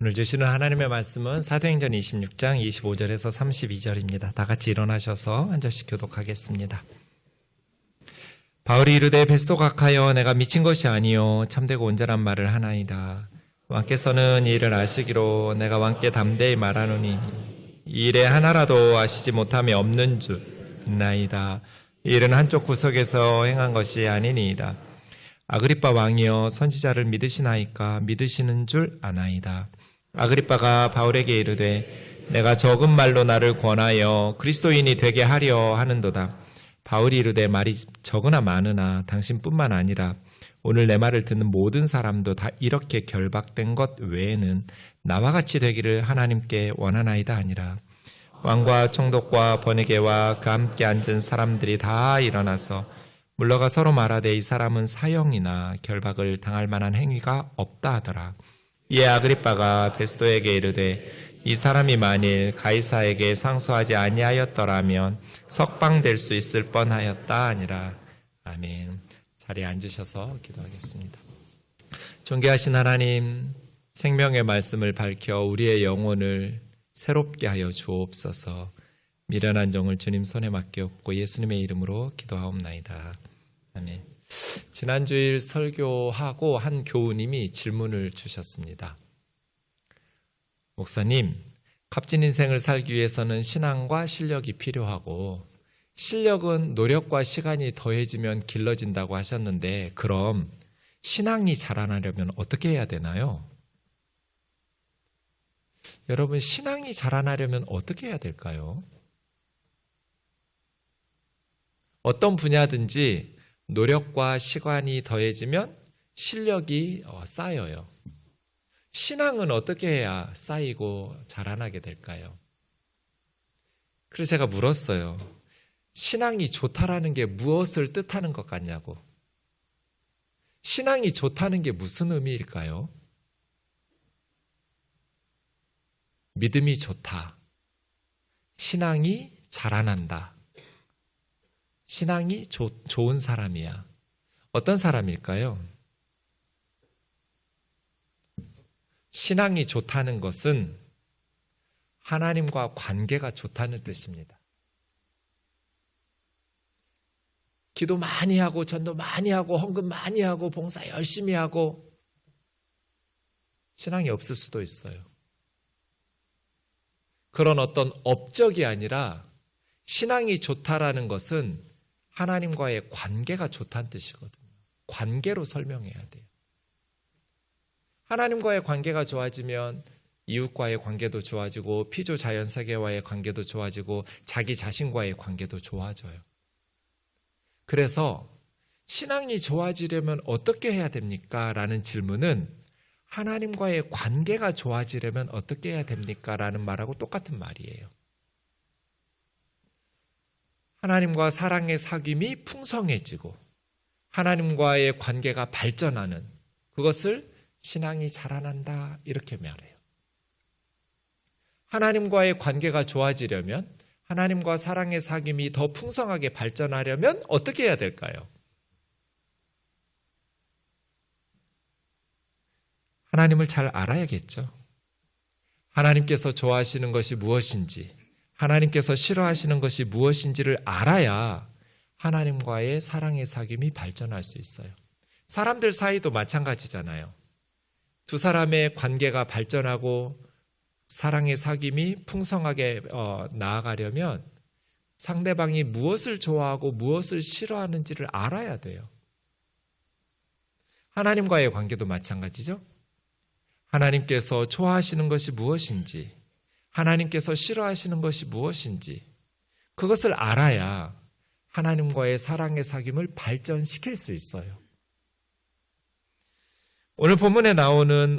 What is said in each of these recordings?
오늘 주시는 하나님의 말씀은 사도행전 26장 25절에서 32절입니다. 다 같이 일어나셔서 한 절씩 교독하겠습니다. 바울이 이르되 베스도 각하여 내가 미친 것이 아니요 참되고 온전한 말을 하나이다. 왕께서는 이 일을 아시기로 내가 왕께 담대히 말하노니 이 일에 하나라도 아시지 못함이 없는 줄 있나이다. 이 일은 한쪽 구석에서 행한 것이 아니니이다. 아그리빠 왕이여 선지자를 믿으시나이까? 믿으시는 줄 아나이다. 아그리빠가 바울에게 이르되 내가 적은 말로 나를 권하여 그리스도인이 되게 하려 하는도다. 바울이 이르되 말이 적으나 많으나 당신뿐만 아니라 오늘 내 말을 듣는 모든 사람도 다 이렇게 결박된 것 외에는 나와 같이 되기를 하나님께 원하나이다 하니라. 왕과 총독과 번외계와 그 함께 앉은 사람들이 다 일어나서 물러가 서로 말하되 이 사람은 사형이나 결박을 당할 만한 행위가 없다 하더라. 이에 아그리빠가 베스도에게 이르되 이 사람이 만일 가이사에게 상소하지 아니하였더라면 석방될 수 있을 뻔하였다 하니라. 아멘. 자리에 앉으셔서 기도하겠습니다. 존귀하신 하나님, 생명의 말씀을 밝혀 우리의 영혼을 새롭게 하여 주옵소서. 미련한 종을 주님 손에 맡기옵고 예수님의 이름으로 기도하옵나이다. 아멘. 지난주일 설교하고 한 교우님이 질문을 주셨습니다. 목사님, 값진 인생을 살기 위해서는 신앙과 실력이 필요하고 실력은 노력과 시간이 더해지면 길러진다고 하셨는데 그럼 신앙이 자라나려면 어떻게 해야 되나요? 여러분, 신앙이 자라나려면 어떻게 해야 될까요? 어떤 분야든지 노력과 시간이 더해지면 실력이 쌓여요. 신앙은 어떻게 해야 쌓이고 자라나게 될까요? 그래서 제가 물었어요. 신앙이 좋다라는 게 무엇을 뜻하는 것 같냐고. 신앙이 좋다는 게 무슨 의미일까요? 믿음이 좋다. 신앙이 자라난다. 신앙이 좋은 사람이야. 어떤 사람일까요? 신앙이 좋다는 것은 하나님과 관계가 좋다는 뜻입니다. 기도 많이 하고 전도 많이 하고 헌금 많이 하고 봉사 열심히 하고 신앙이 없을 수도 있어요. 그런 어떤 업적이 아니라 신앙이 좋다라는 것은 하나님과의 관계가 좋다는 뜻이거든요. 관계로 설명해야 돼요. 하나님과의 관계가 좋아지면 이웃과의 관계도 좋아지고 피조자연세계와의 관계도 좋아지고 자기 자신과의 관계도 좋아져요. 그래서 신앙이 좋아지려면 어떻게 해야 됩니까? 라는 질문은 하나님과의 관계가 좋아지려면 어떻게 해야 됩니까? 라는 말하고 똑같은 말이에요. 하나님과 사랑의 사귐이 풍성해지고 하나님과의 관계가 발전하는 그것을 신앙이 자라난다 이렇게 말해요. 하나님과의 관계가 좋아지려면 하나님과 사랑의 사귐이 더 풍성하게 발전하려면 어떻게 해야 될까요? 하나님을 잘 알아야겠죠. 하나님께서 좋아하시는 것이 무엇인지, 하나님께서 싫어하시는 것이 무엇인지를 알아야 하나님과의 사랑의 사귐이 발전할 수 있어요. 사람들 사이도 마찬가지잖아요. 두 사람의 관계가 발전하고 사랑의 사귐이 풍성하게 나아가려면 상대방이 무엇을 좋아하고 무엇을 싫어하는지를 알아야 돼요. 하나님과의 관계도 마찬가지죠. 하나님께서 좋아하시는 것이 무엇인지, 하나님께서 싫어하시는 것이 무엇인지 그것을 알아야 하나님과의 사랑의 사귐을 발전시킬 수 있어요. 오늘 본문에 나오는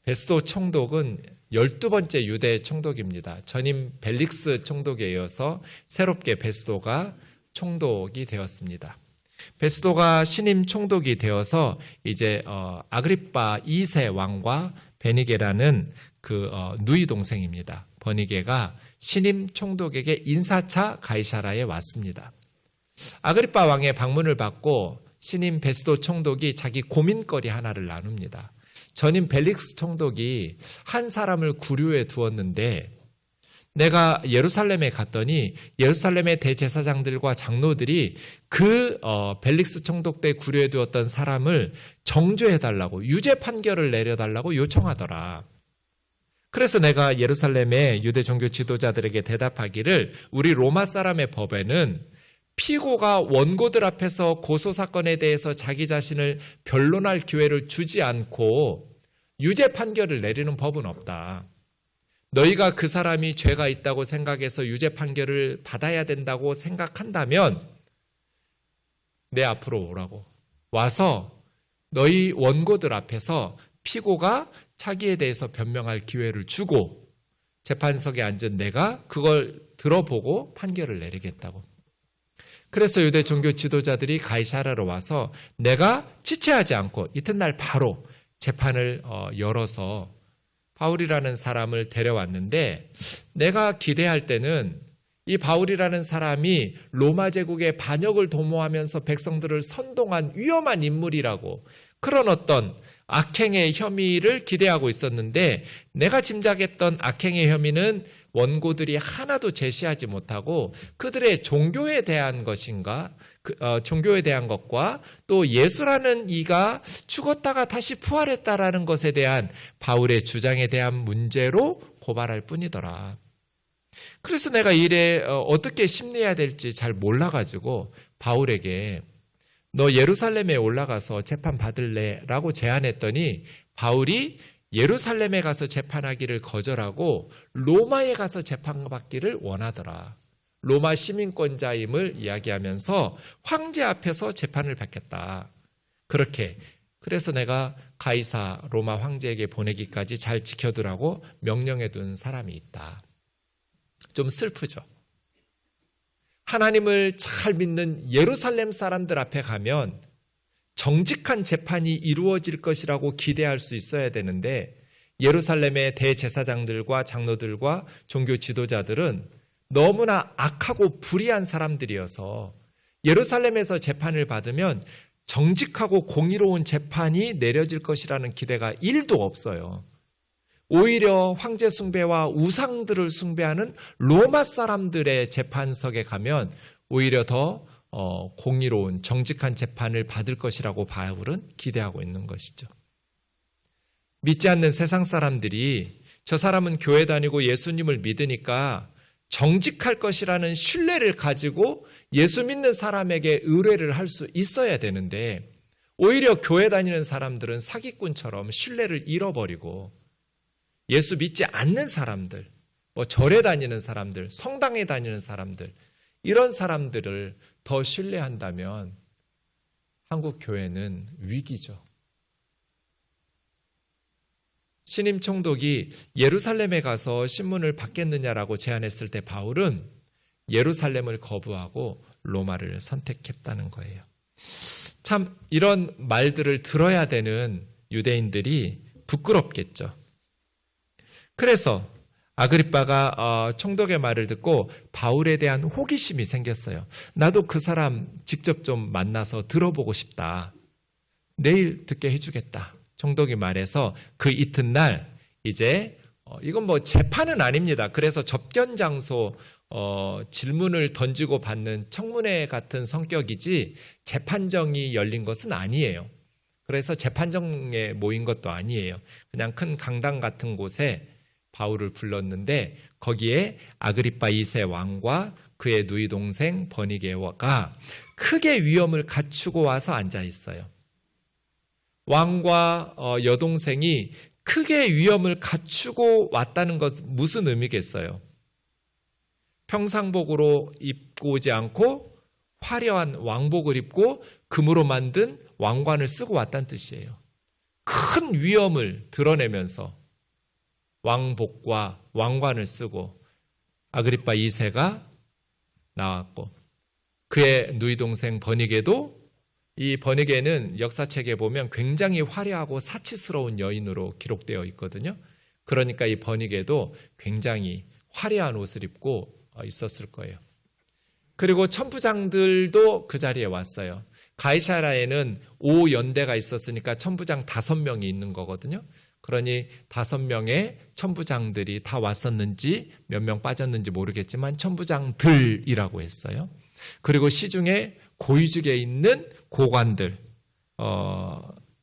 베스도 총독은 12번째 유대 총독입니다. 전임 벨릭스 총독에 이어서 새롭게 베스도가 총독이 되었습니다. 베스도가 신임 총독이 되어서 이제 아그리빠 2세 왕과 베니게라는 그 누이 동생입니다. 버니게가 신임 총독에게 인사차 가이사라에 왔습니다. 아그리빠 왕의 방문을 받고 신임 베스도 총독이 자기 고민거리 하나를 나눕니다. 전임 벨릭스 총독이 한 사람을 구류에 두었는데 내가 예루살렘에 갔더니 예루살렘의 대제사장들과 장로들이 그 벨릭스 총독 때 구류에 두었던 사람을 정죄해달라고, 유죄 판결을 내려달라고 요청하더라. 그래서 내가 예루살렘의 유대 종교 지도자들에게 대답하기를, 우리 로마 사람의 법에는 피고가 원고들 앞에서 고소사건에 대해서 자기 자신을 변론할 기회를 주지 않고 유죄 판결을 내리는 법은 없다. 너희가 그 사람이 죄가 있다고 생각해서 유죄 판결을 받아야 된다고 생각한다면 내 앞으로 오라고. 와서 너희 원고들 앞에서 피고가 자기에 대해서 변명할 기회를 주고 재판석에 앉은 내가 그걸 들어보고 판결을 내리겠다고. 그래서 유대 종교 지도자들이 가이사랴로 와서 내가 지체하지 않고 이튿날 바로 재판을 열어서 바울이라는 사람을 데려왔는데, 내가 기대할 때는 이 바울이라는 사람이 로마 제국의 반역을 도모하면서 백성들을 선동한 위험한 인물이라고, 그런 어떤 악행의 혐의를 기대하고 있었는데, 내가 짐작했던 악행의 혐의는 원고들이 하나도 제시하지 못하고 그들의 종교에 대한 것인가, 종교에 대한 것과 또 예수라는 이가 죽었다가 다시 부활했다라는 것에 대한 바울의 주장에 대한 문제로 고발할 뿐이더라. 그래서 내가 이 일에 어떻게 심리해야 될지 잘 몰라가지고 바울에게 너 예루살렘에 올라가서 재판 받을래? 라고 제안했더니 바울이 예루살렘에 가서 재판하기를 거절하고 로마에 가서 재판받기를 원하더라. 로마 시민권자임을 이야기하면서 황제 앞에서 재판을 받겠다. 그렇게, 그래서 내가 가이사 로마 황제에게 보내기까지 잘 지켜두라고 명령해 둔 사람이 있다. 좀 슬프죠. 하나님을 잘 믿는 예루살렘 사람들 앞에 가면 정직한 재판이 이루어질 것이라고 기대할 수 있어야 되는데, 예루살렘의 대제사장들과 장로들과 종교 지도자들은 너무나 악하고 불의한 사람들이어서 예루살렘에서 재판을 받으면 정직하고 공의로운 재판이 내려질 것이라는 기대가 1도 없어요. 오히려 황제 숭배와 우상들을 숭배하는 로마 사람들의 재판석에 가면 오히려 더 공의로운 정직한 재판을 받을 것이라고 바울은 기대하고 있는 것이죠. 믿지 않는 세상 사람들이 저 사람은 교회 다니고 예수님을 믿으니까 정직할 것이라는 신뢰를 가지고 예수 믿는 사람에게 의뢰를 할 수 있어야 되는데, 오히려 교회 다니는 사람들은 사기꾼처럼 신뢰를 잃어버리고 예수 믿지 않는 사람들, 절에 다니는 사람들, 성당에 다니는 사람들, 이런 사람들을 더 신뢰한다면 한국 교회는 위기죠. 신임 총독이 예루살렘에 가서 신문을 받겠느냐라고 제안했을 때 바울은 예루살렘을 거부하고 로마를 선택했다는 거예요. 참 이런 말들을 들어야 되는 유대인들이 부끄럽겠죠. 그래서 아그리빠가 총독의 말을 듣고 바울에 대한 호기심이 생겼어요. 나도 그 사람 직접 좀 만나서 들어보고 싶다. 내일 듣게 해주겠다. 총독이 말해서 그 이튿날 이제 이건 재판은 아닙니다. 그래서 접견 장소 질문을 던지고 받는 청문회 같은 성격이지 재판정이 열린 것은 아니에요. 그래서 재판정에 모인 것도 아니에요. 그냥 큰 강당 같은 곳에 바울을 불렀는데 거기에 아그리빠 2세 왕과 그의 누이 동생 버니게가 크게 위엄을 갖추고 와서 앉아 있어요. 왕과 여동생이 크게 위엄을 갖추고 왔다는 것 무슨 의미겠어요? 평상복으로 입고 오지 않고 화려한 왕복을 입고 금으로 만든 왕관을 쓰고 왔다는 뜻이에요. 큰 위엄을 드러내면서 왕복과 왕관을 쓰고 아그리빠 2세가 나왔고, 그의 누이 동생 버니게도, 이 버니게는 역사책에 보면 굉장히 화려하고 사치스러운 여인으로 기록되어 있거든요. 그러니까 이 버니게도 굉장히 화려한 옷을 입고 있었을 거예요. 그리고 천부장들도 그 자리에 왔어요. 가이사랴에는 5연대가 있었으니까 천부장 5명이 있는 거거든요. 그러니 5명의 천부장들이 다 왔었는지 몇 명 빠졌는지 모르겠지만 천부장들이라고 했어요. 그리고 시중에 고위직에 있는 고관들,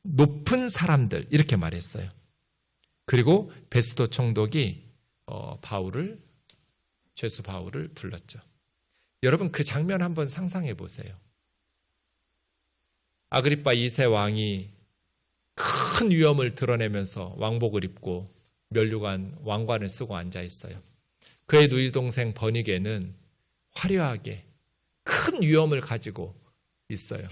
높은 사람들 이렇게 말했어요. 그리고 베스도 총독이 죄수 바울을 불렀죠. 여러분 그 장면 한번 상상해 보세요. 아그리파 2세 왕이 큰 위엄을 드러내면서 왕복을 입고 면류관 왕관을 쓰고 앉아 있어요. 그의 누이 동생 버니게는 화려하게 큰 위엄을 가지고 있어요.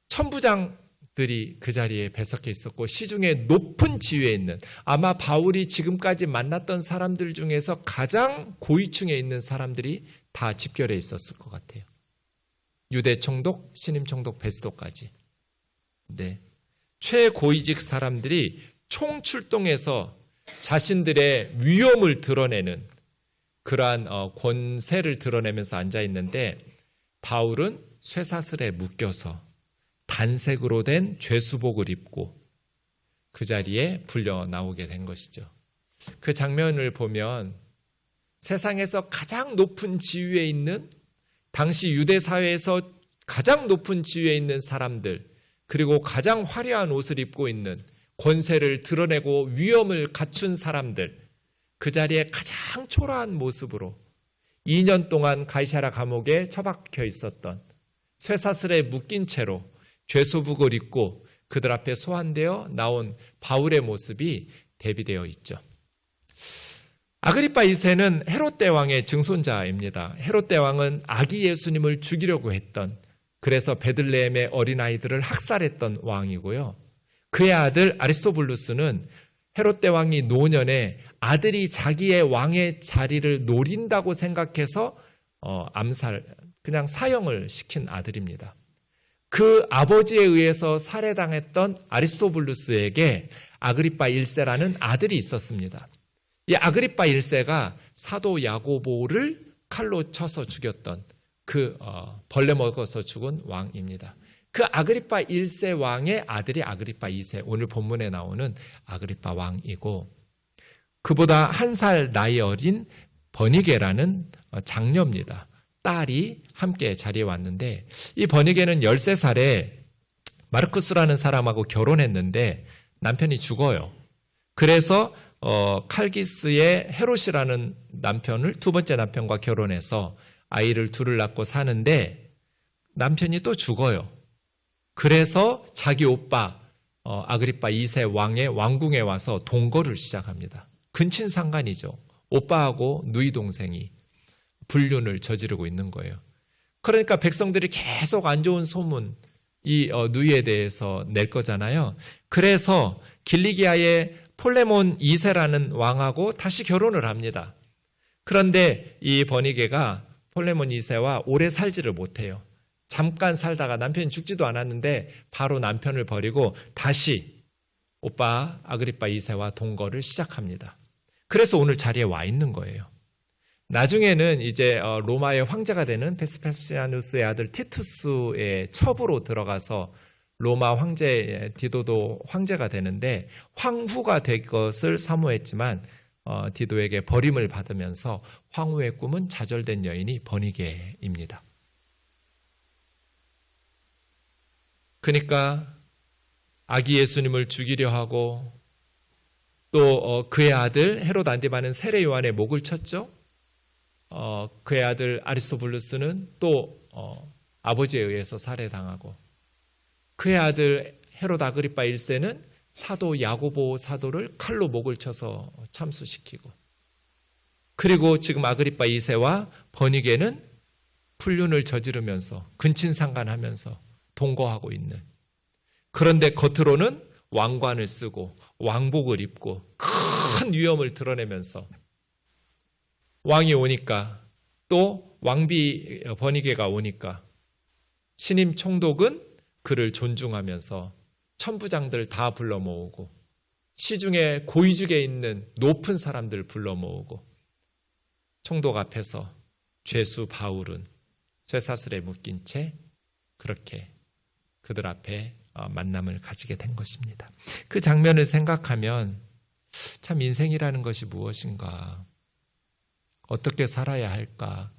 천부장들이 그 자리에 배석해 있었고 시중에 높은 지위에 있는 아마 바울이 지금까지 만났던 사람들 중에서 가장 고위층에 있는 사람들이 다 집결해 있었을 것 같아요. 유대 총독, 신임 총독 베스도까지. 네. 최고위직 사람들이 총출동해서 자신들의 위엄을 드러내는 그러한 권세를 드러내면서 앉아 있는데 바울은 쇠사슬에 묶여서 단색으로 된 죄수복을 입고 그 자리에 불려 나오게 된 것이죠. 그 장면을 보면 세상에서 가장 높은 지위에 있는 당시 유대 사회에서 가장 높은 지위에 있는 사람들 그리고 가장 화려한 옷을 입고 있는 권세를 드러내고 위엄을 갖춘 사람들 그 자리에 가장 초라한 모습으로 2년 동안 가이사랴 감옥에 처박혀 있었던 쇠사슬에 묶인 채로 죄수복을 입고 그들 앞에 소환되어 나온 바울의 모습이 대비되어 있죠. 아그리파 2세는 헤롯 대왕의 증손자입니다. 헤롯 대왕은 아기 예수님을 죽이려고 했던 그래서 베들레헴의 어린아이들을 학살했던 왕이고요. 그의 아들 아리스토블루스는 헤롯 대왕이 노년에 아들이 자기의 왕의 자리를 노린다고 생각해서 그냥 사형을 시킨 아들입니다. 그 아버지에 의해서 살해당했던 아리스토블루스에게 아그리파 1세라는 아들이 있었습니다. 이 아그리파 1세가 사도 야고보를 칼로 쳐서 죽였던 벌레 먹어서 죽은 왕입니다. 그 아그리파 1세 왕의 아들이 아그리파 2세, 오늘 본문에 나오는 아그리파 왕이고 그보다 1살 나이 어린 버니게라는 장녀입니다. 딸이 함께 자리에 왔는데 이 버니게는 13살에 마르쿠스라는 사람하고 결혼했는데 남편이 죽어요. 그래서 칼기스의 헤롯이라는 남편을 두 번째 남편과 결혼해서 아이를 둘을 낳고 사는데 남편이 또 죽어요. 그래서 자기 오빠 아그리파 2세 왕의 왕궁에 와서 동거를 시작합니다. 근친상간이죠. 오빠하고 누이 동생이 불륜을 저지르고 있는 거예요. 그러니까 백성들이 계속 안 좋은 소문 이 누이에 대해서 낼 거잖아요. 그래서 길리기아의 폴레몬 2세라는 왕하고 다시 결혼을 합니다. 그런데 이 버니게가 폴레몬 2세와 오래 살지를 못해요. 잠깐 살다가 남편이 죽지도 않았는데 바로 남편을 버리고 다시 오빠 아그리파 2세와 동거를 시작합니다. 그래서 오늘 자리에 와 있는 거예요. 나중에는 이제 로마의 황제가 되는 베스파시아누스의 아들 티투스의 첩으로 들어가서 로마 황제 디도도 황제가 되는데 황후가 될 것을 사모했지만 디도에게 버림을 받으면서 황후의 꿈은 좌절된 여인이 버니게입니다. 그러니까 아기 예수님을 죽이려 하고 또 그의 아들 헤롯 안티바는 세례 요한의 목을 쳤죠. 그의 아들 아리스토블루스는 또 아버지에 의해서 살해당하고 그의 아들 헤롯 아그리파 1세는 사도 야고보 사도를 칼로 목을 쳐서 참수시키고 그리고 지금 아그리파 2세와 버니게는 불륜을 저지르면서 근친상간하면서 동거하고 있는 그런데 겉으로는 왕관을 쓰고 왕복을 입고 큰 위엄을 드러내면서 왕이 오니까 또 왕비 버니게가 오니까 신임 총독은 그를 존중하면서 천부장들 다 불러 모으고 시중에 고위직에 있는 높은 사람들 불러 모으고 총독 앞에서 죄수 바울은 쇠사슬에 묶인 채 그렇게 그들 앞에 만남을 가지게 된 것입니다. 그 장면을 생각하면 참 인생이라는 것이 무엇인가? 어떻게 살아야 할까?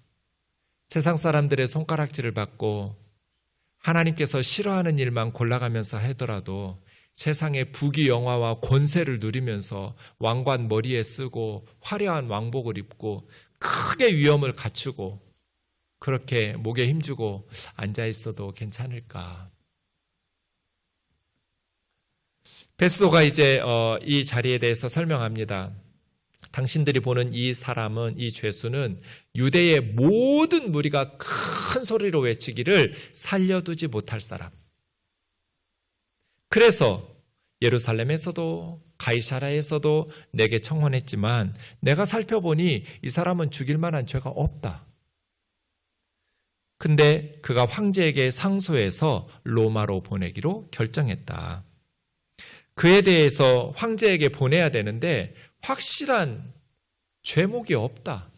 세상 사람들의 손가락질을 받고 하나님께서 싫어하는 일만 골라가면서 하더라도 세상의 부귀영화와 권세를 누리면서 왕관 머리에 쓰고 화려한 왕복을 입고 크게 위엄을 갖추고 그렇게 목에 힘주고 앉아있어도 괜찮을까? 베스도가 이제 이 자리에 대해서 설명합니다. 당신들이 보는 이 사람은, 이 죄수는 유대의 모든 무리가 큰 소리로 외치기를 살려두지 못할 사람. 그래서 예루살렘에서도 가이사랴에서도 내게 청혼했지만 내가 살펴보니 이 사람은 죽일 만한 죄가 없다. 근데 그가 황제에게 상소해서 로마로 보내기로 결정했다. 그에 대해서 황제에게 보내야 되는데 확실한 죄목이 없다.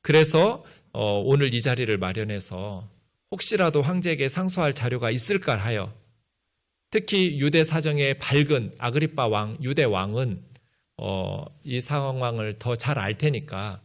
그래서 오늘 이 자리를 마련해서 혹시라도 황제에게 상소할 자료가 있을까 하여 특히 유대 사정에 밝은 아그리빠 왕, 유대 왕은 이 상황을 더 잘 알 테니까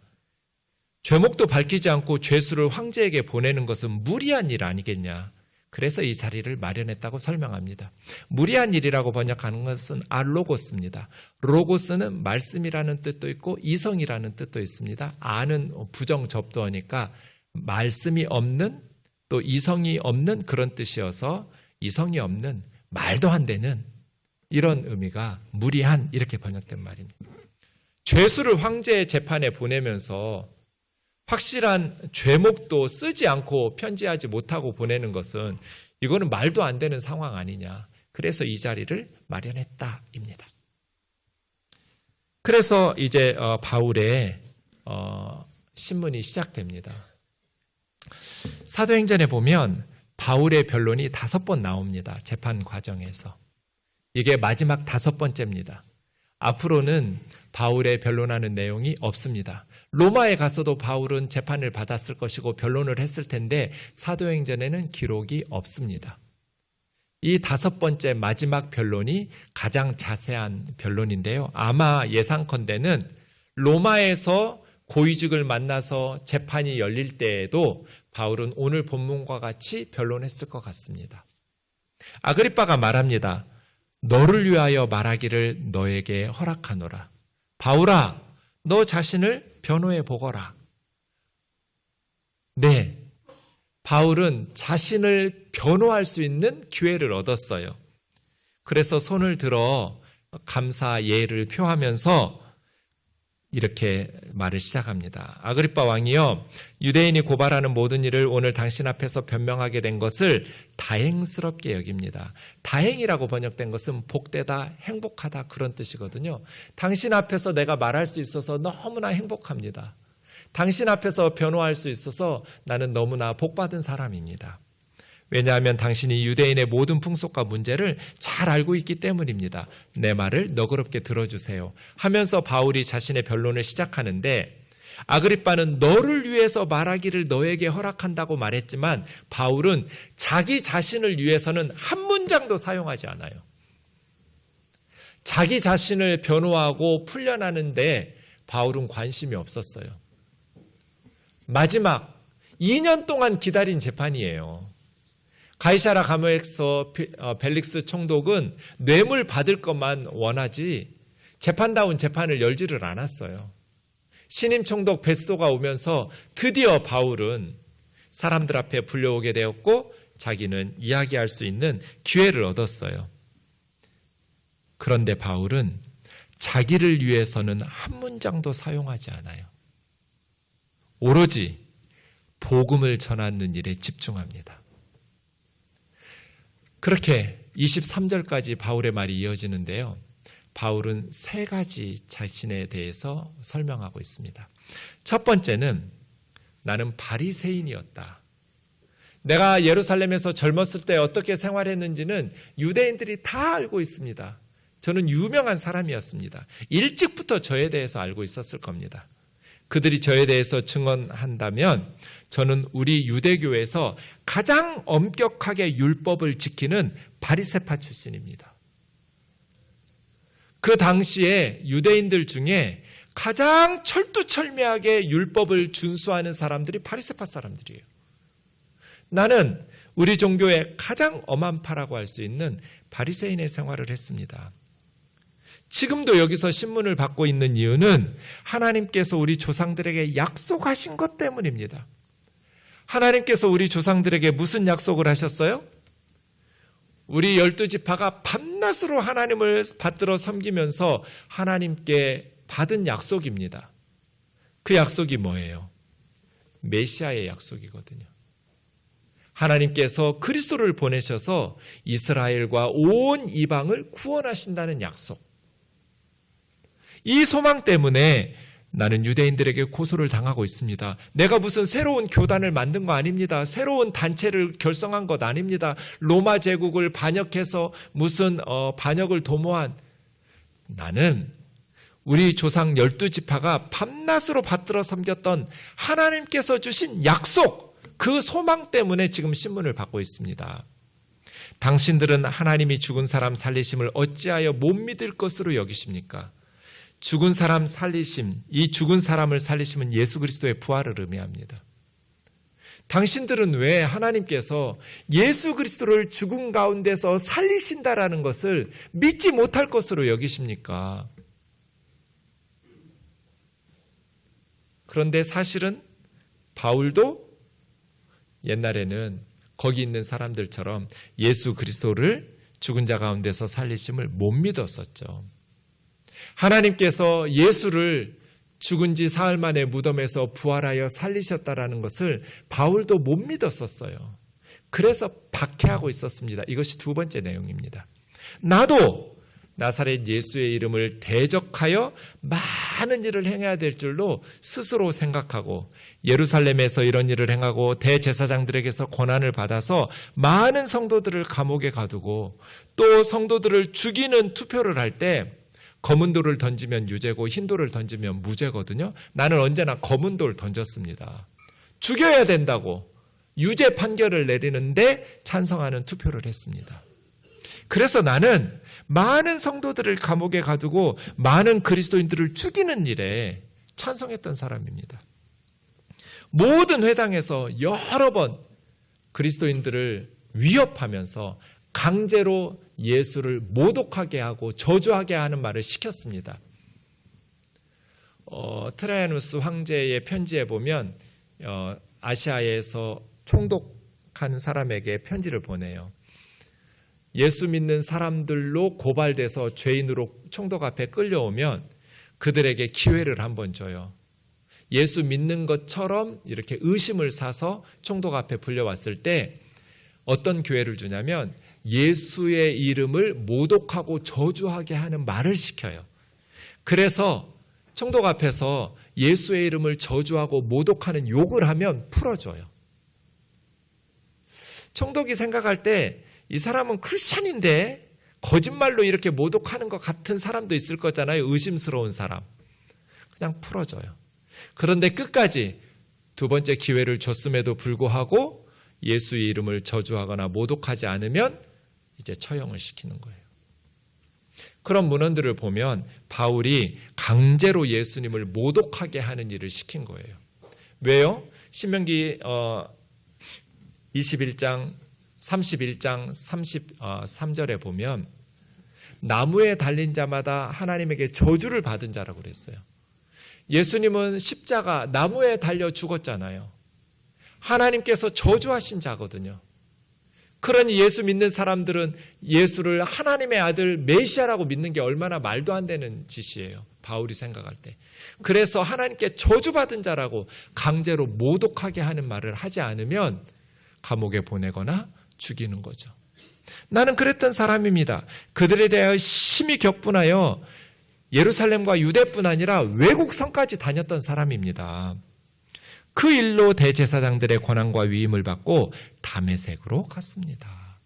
죄목도 밝히지 않고 죄수를 황제에게 보내는 것은 무리한 일 아니겠냐. 그래서 이 자리를 마련했다고 설명합니다. 무리한 일이라고 번역하는 것은 알로고스입니다. 로고스는 말씀이라는 뜻도 있고 이성이라는 뜻도 있습니다. 아는 부정접두어니까 말씀이 없는 또 이성이 없는 그런 뜻이어서 이성이 없는 말도 안 되는 이런 의미가 무리한 이렇게 번역된 말입니다. 죄수를 황제의 재판에 보내면서 확실한 죄목도 쓰지 않고 편지하지 못하고 보내는 것은 이거는 말도 안 되는 상황 아니냐. 그래서 이 자리를 마련했다입니다. 그래서 이제 바울의 신문이 시작됩니다. 사도행전에 보면 바울의 변론이 5번 나옵니다. 재판 과정에서. 이게 마지막 5번째입니다. 앞으로는 바울의 변론하는 내용이 없습니다. 로마에 가서도 바울은 재판을 받았을 것이고 변론을 했을 텐데 사도행전에는 기록이 없습니다. 이 5번째 마지막 변론이 가장 자세한 변론인데요. 아마 예상컨대는 로마에서 고위직을 만나서 재판이 열릴 때에도 바울은 오늘 본문과 같이 변론했을 것 같습니다. 아그리빠가 말합니다. 너를 위하여 말하기를 너에게 허락하노라. 바울아, 너 자신을 변호해 보거라. 네, 바울은 자신을 변호할 수 있는 기회를 얻었어요. 그래서 손을 들어 감사 예를 표하면서 이렇게 말을 시작합니다. 아그리빠 왕이여, 유대인이 고발하는 모든 일을 오늘 당신 앞에서 변명하게 된 것을 다행스럽게 여깁니다. 다행이라고 번역된 것은 복되다, 행복하다 그런 뜻이거든요. 당신 앞에서 내가 말할 수 있어서 너무나 행복합니다. 당신 앞에서 변호할 수 있어서 나는 너무나 복받은 사람입니다. 왜냐하면 당신이 유대인의 모든 풍속과 문제를 잘 알고 있기 때문입니다. 내 말을 너그럽게 들어주세요. 하면서 바울이 자신의 변론을 시작하는데 아그리빠는 너를 위해서 말하기를 너에게 허락한다고 말했지만 바울은 자기 자신을 위해서는 한 문장도 사용하지 않아요. 자기 자신을 변호하고 풀려나는데 바울은 관심이 없었어요. 마지막 2년 동안 기다린 재판이에요. 가이사랴 감옥에서 벨릭스 총독은 뇌물 받을 것만 원하지 재판다운 재판을 열지를 않았어요. 신임 총독 베스도가 오면서 드디어 바울은 사람들 앞에 불려오게 되었고 자기는 이야기할 수 있는 기회를 얻었어요. 그런데 바울은 자기를 위해서는 한 문장도 사용하지 않아요. 오로지 복음을 전하는 일에 집중합니다. 그렇게 23절까지 바울의 말이 이어지는데요. 바울은 3가지 자신에 대해서 설명하고 있습니다. 첫 번째는 나는 바리새인이었다. 내가 예루살렘에서 젊었을 때 어떻게 생활했는지는 유대인들이 다 알고 있습니다. 저는 유명한 사람이었습니다. 일찍부터 저에 대해서 알고 있었을 겁니다. 그들이 저에 대해서 증언한다면 저는 우리 유대교에서 가장 엄격하게 율법을 지키는 바리새파 출신입니다. 그 당시에 유대인들 중에 가장 철두철미하게 율법을 준수하는 사람들이 바리새파 사람들이에요. 나는 우리 종교의 가장 엄한파라고 할 수 있는 바리새인의 생활을 했습니다. 지금도 여기서 신문을 받고 있는 이유는 하나님께서 우리 조상들에게 약속하신 것 때문입니다. 하나님께서 우리 조상들에게 무슨 약속을 하셨어요? 우리 12지파가 밤낮으로 하나님을 받들어 섬기면서 하나님께 받은 약속입니다. 그 약속이 뭐예요? 메시아의 약속이거든요. 하나님께서 그리스도를 보내셔서 이스라엘과 온 이방을 구원하신다는 약속. 이 소망 때문에 나는 유대인들에게 고소를 당하고 있습니다. 내가 무슨 새로운 교단을 만든 거 아닙니다. 새로운 단체를 결성한 것 아닙니다. 로마 제국을 반역해서 무슨 반역을 도모한, 나는 우리 조상 12지파가 밤낮으로 받들어 섬겼던 하나님께서 주신 약속, 그 소망 때문에 지금 신문을 받고 있습니다. 당신들은 하나님이 죽은 사람 살리심을 어찌하여 못 믿을 것으로 여기십니까? 죽은 사람 살리심, 이 죽은 사람을 살리심은 예수 그리스도의 부활을 의미합니다. 당신들은 왜 하나님께서 예수 그리스도를 죽은 가운데서 살리신다라는 것을 믿지 못할 것으로 여기십니까? 그런데 사실은 바울도 옛날에는 거기 있는 사람들처럼 예수 그리스도를 죽은 자 가운데서 살리심을 못 믿었었죠. 하나님께서 예수를 죽은 지 사흘 만에 무덤에서 부활하여 살리셨다라는 것을 바울도 못 믿었었어요. 그래서 박해하고 있었습니다. 이것이 두 번째 내용입니다. 나도 나사렛 예수의 이름을 대적하여 많은 일을 행해야 될 줄로 스스로 생각하고 예루살렘에서 이런 일을 행하고 대제사장들에게서 권한을 받아서 많은 성도들을 감옥에 가두고 또 성도들을 죽이는 투표를 할 때 검은 돌을 던지면 유죄고 흰 돌을 던지면 무죄거든요. 나는 언제나 검은 돌을 던졌습니다. 죽여야 된다고 유죄 판결을 내리는데 찬성하는 투표를 했습니다. 그래서 나는 많은 성도들을 감옥에 가두고 많은 그리스도인들을 죽이는 일에 찬성했던 사람입니다. 모든 회당에서 여러 번 그리스도인들을 위협하면서 강제로 예수를 모독하게 하고 저주하게 하는 말을 시켰습니다. 트라이아누스 황제의 편지에 보면 아시아에서 총독한 사람에게 편지를 보내요. 예수 믿는 사람들로 고발돼서 죄인으로 총독 앞에 끌려오면 그들에게 기회를 한번 줘요. 예수 믿는 것처럼 이렇게 의심을 사서 총독 앞에 불려왔을 때 어떤 기회를 주냐면 예수의 이름을 모독하고 저주하게 하는 말을 시켜요. 그래서 총독 앞에서 예수의 이름을 저주하고 모독하는 욕을 하면 풀어줘요. 총독이 생각할 때 이 사람은 크리스찬인데 거짓말로 이렇게 모독하는 것 같은 사람도 있을 거잖아요. 의심스러운 사람. 그냥 풀어줘요. 그런데 끝까지 두 번째 기회를 줬음에도 불구하고 예수의 이름을 저주하거나 모독하지 않으면 이제 처형을 시키는 거예요. 그런 문헌들을 보면 바울이 강제로 예수님을 모독하게 하는 일을 시킨 거예요. 왜요? 신명기 21장 31장 33절에 보면 나무에 달린 자마다 하나님에게 저주를 받은 자라고 그랬어요. 예수님은 십자가 나무에 달려 죽었잖아요. 하나님께서 저주하신 자거든요. 그러니 예수 믿는 사람들은 예수를 하나님의 아들 메시아라고 믿는 게 얼마나 말도 안 되는 짓이에요. 바울이 생각할 때. 그래서 하나님께 저주받은 자라고 강제로 모독하게 하는 말을 하지 않으면 감옥에 보내거나 죽이는 거죠. 나는 그랬던 사람입니다. 그들에 대하여 심히 격분하여 예루살렘과 유대뿐 아니라 외국 성까지 다녔던 사람입니다. 그 일로 대제사장들의 권한과 위임을 받고 다메섹으로 갔습니다.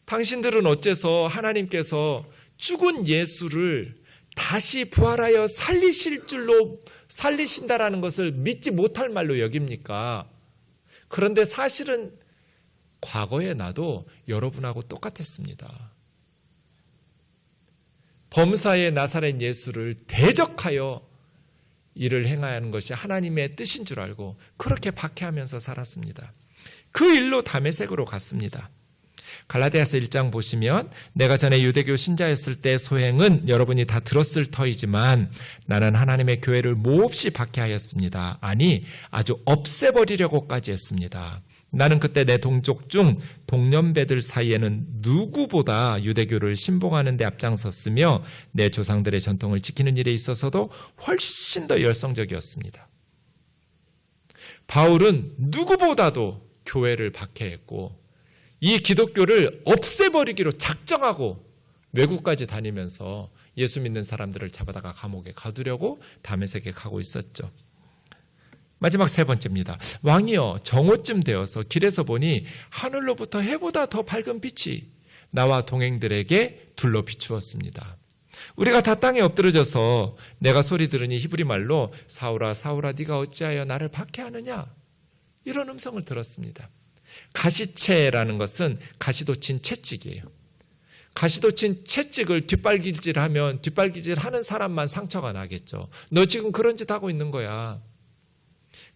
당신들은 어째서 하나님께서 죽은 예수를 다시 부활하여 살리실 줄로 살리신다라는 것을 믿지 못할 말로 여깁니까? 그런데 사실은 과거의 나도 여러분하고 똑같았습니다. 범사의 나사렛 예수를 대적하여 일을 행해야 하는 것이 하나님의 뜻인 줄 알고 그렇게 박해하면서 살았습니다. 그 일로 다메섹으로 갔습니다. 갈라디아서 1장 보시면 내가 전에 유대교 신자였을 때 소행은 여러분이 다 들었을 터이지만 나는 하나님의 교회를 몹시 박해하였습니다. 아니 아주 없애버리려고까지 했습니다. 나는 그때 내 동족 중 동년배들 사이에는 누구보다 유대교를 신봉하는 데 앞장섰으며 내 조상들의 전통을 지키는 일에 있어서도 훨씬 더 열성적이었습니다. 바울은 누구보다도 교회를 박해했고 이 기독교를 없애버리기로 작정하고 외국까지 다니면서 예수 믿는 사람들을 잡아다가 감옥에 가두려고 다메섹에 가고 있었죠. 마지막 세 번째입니다. 왕이여 정오쯤 되어서 길에서 보니 하늘로부터 해보다 더 밝은 빛이 나와 동행들에게 둘러 비추었습니다. 우리가 다 땅에 엎드러져서 내가 소리 들으니 히브리 말로 사울아 사울아 네가 어찌하여 나를 박해하느냐 이런 음성을 들었습니다. 가시채라는 것은 가시돋친 채찍이에요. 가시돋친 채찍을 뒷발질하면 뒷발질하는 사람만 상처가 나겠죠. 너 지금 그런 짓 하고 있는 거야.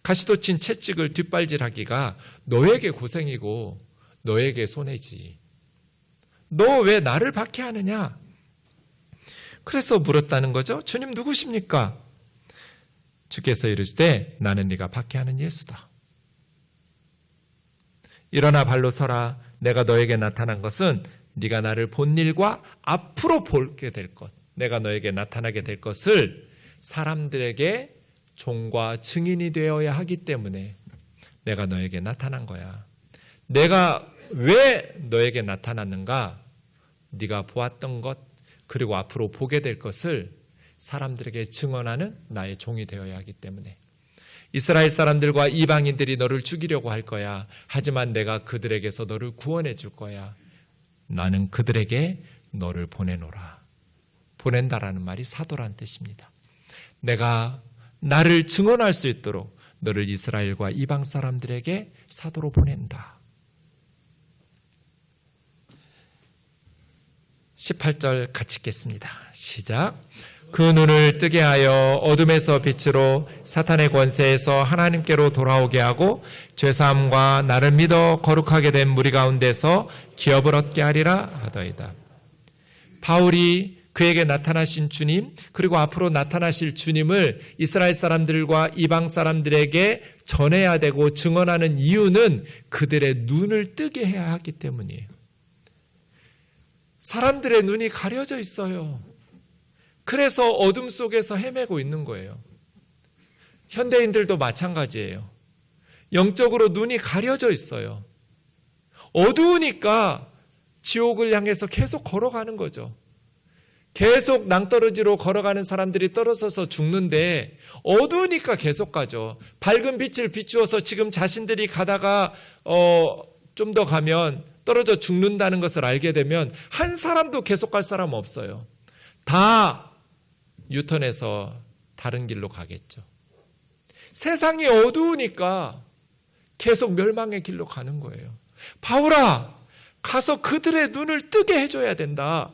가시돋친 채찍을 뒷발질하기가 너에게 고생이고 너에게 손해지. 너 왜 나를 박해하느냐? 그래서 물었다는 거죠. 주님 누구십니까? 주께서 이르시되 나는 네가 박해하는 예수다. 일어나 발로 서라. 내가 너에게 나타난 것은 네가 나를 본 일과 앞으로 보게 될 것, 내가 너에게 나타나게 될 것을 사람들에게 종과 증인이 되어야 하기 때문에 내가 너에게 나타난 거야. 내가 왜 너에게 나타났는가? 네가 보았던 것 그리고 앞으로 보게 될 것을 사람들에게 증언하는 나의 종이 되어야 하기 때문에. 이스라엘 사람들과 이방인들이 너를 죽이려고 할 거야. 하지만 내가 그들에게서 너를 구원해 줄 거야. 나는 그들에게 너를 보내노라. 보낸다라는 말이 사도란 뜻입니다. 내가 나를 증언할 수 있도록 너를 이스라엘과 이방 사람들에게 사도로 보낸다. 18절 같이 읽겠습니다. 시작. 그 눈을 뜨게 하여 어둠에서 빛으로 사탄의 권세에서 하나님께로 돌아오게 하고 죄사함과 나를 믿어 거룩하게 된 무리 가운데서 기업을 얻게 하리라 하더이다. 바울이 그에게 나타나신 주님 그리고 앞으로 나타나실 주님을 이스라엘 사람들과 이방 사람들에게 전해야 되고 증언하는 이유는 그들의 눈을 뜨게 해야 하기 때문이에요. 사람들의 눈이 가려져 있어요. 그래서 어둠 속에서 헤매고 있는 거예요. 현대인들도 마찬가지예요. 영적으로 눈이 가려져 있어요. 어두우니까 지옥을 향해서 계속 걸어가는 거죠. 계속 낭떠러지로 걸어가는 사람들이 떨어져서 죽는데 어두우니까 계속 가죠. 밝은 빛을 비추어서 지금 자신들이 가다가 좀 더 가면 떨어져 죽는다는 것을 알게 되면 한 사람도 계속 갈 사람 없어요. 다 유턴해서 다른 길로 가겠죠. 세상이 어두우니까 계속 멸망의 길로 가는 거예요. 바울아, 가서 그들의 눈을 뜨게 해줘야 된다.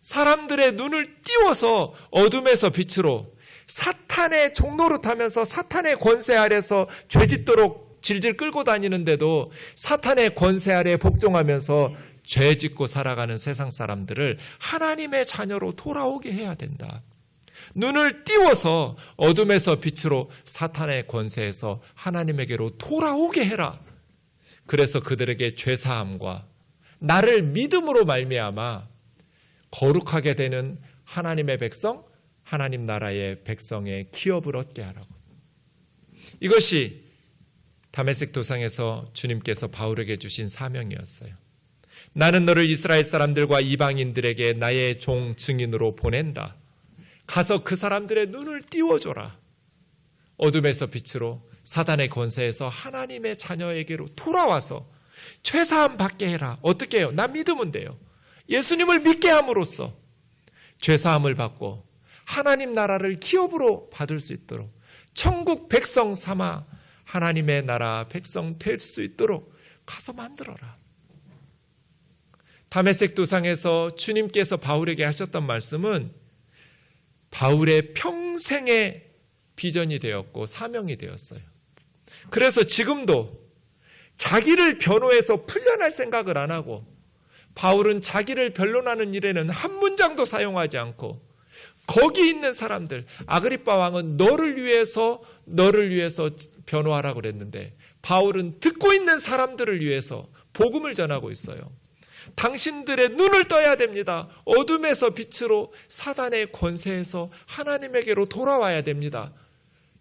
사람들의 눈을 띄워서 어둠에서 빛으로 사탄의 종로로 타면서 사탄의 권세 아래서 죄짓도록 질질 끌고 다니는데도 사탄의 권세 아래 복종하면서 죄짓고 살아가는 세상 사람들을 하나님의 자녀로 돌아오게 해야 된다. 눈을 띄워서 어둠에서 빛으로 사탄의 권세에서 하나님에게로 돌아오게 해라. 그래서 그들에게 죄사함과 나를 믿음으로 말미암아 거룩하게 되는 하나님의 백성, 하나님 나라의 백성의 기업을 얻게 하라고. 이것이 다메섹 도상에서 주님께서 바울에게 주신 사명이었어요. 나는 너를 이스라엘 사람들과 이방인들에게 나의 종 증인으로 보낸다. 가서 그 사람들의 눈을 띄워줘라. 어둠에서 빛으로 사단의 권세에서 하나님의 자녀에게로 돌아와서 죄사함 받게 해라. 어떻게 해요? 나 믿으면 돼요. 예수님을 믿게 함으로써 죄사함을 받고 하나님 나라를 기업으로 받을 수 있도록 천국 백성 삼아 하나님의 나라 백성 될 수 있도록 가서 만들어라. 다메섹 도상에서 주님께서 바울에게 하셨던 말씀은 바울의 평생의 비전이 되었고 사명이 되었어요. 그래서 지금도 자기를 변호해서 풀려날 생각을 안 하고 바울은 자기를 변론하는 일에는 한 문장도 사용하지 않고 거기 있는 사람들, 아그리빠 왕은 너를 위해서 변호하라고 그랬는데 바울은 듣고 있는 사람들을 위해서 복음을 전하고 있어요. 당신들의 눈을 떠야 됩니다. 어둠에서 빛으로 사단의 권세에서 하나님에게로 돌아와야 됩니다.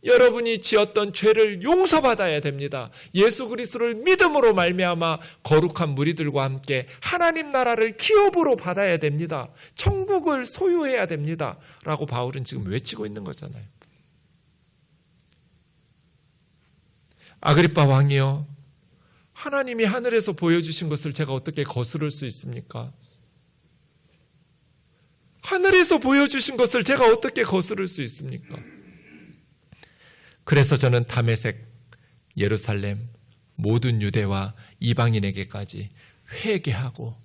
여러분이 지었던 죄를 용서받아야 됩니다. 예수 그리스도를 믿음으로 말미암아 거룩한 무리들과 함께 하나님 나라를 기업으로 받아야 됩니다. 천국을 소유해야 됩니다. 라고 바울은 지금 외치고 있는 거잖아요. 아그리빠 왕이요, 하나님이 하늘에서 보여주신 것을 제가 어떻게 거스를 수 있습니까? 하늘에서 보여주신 것을 제가 어떻게 거스를 수 있습니까? 그래서 저는 다메섹, 예루살렘, 모든 유대와 이방인에게까지 회개하고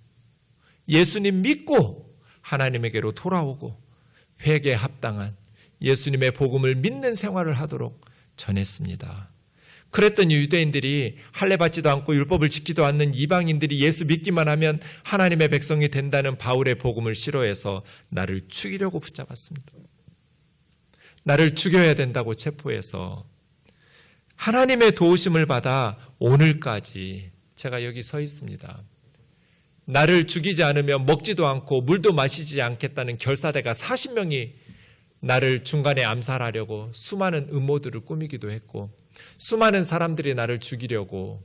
예수님 믿고 하나님에게로 돌아오고 회개에 합당한 예수님의 복음을 믿는 생활을 하도록 전했습니다. 그랬더니 유대인들이 할례 받지도 않고 율법을 지키지도 않는 이방인들이 예수 믿기만 하면 하나님의 백성이 된다는 바울의 복음을 싫어해서 나를 죽이려고 붙잡았습니다. 나를 죽여야 된다고 체포해서 하나님의 도우심을 받아 오늘까지 제가 여기 서 있습니다. 나를 죽이지 않으면 먹지도 않고 물도 마시지 않겠다는 결사대가 40명이 나를 중간에 암살하려고 수많은 음모들을 꾸미기도 했고 수많은 사람들이 나를 죽이려고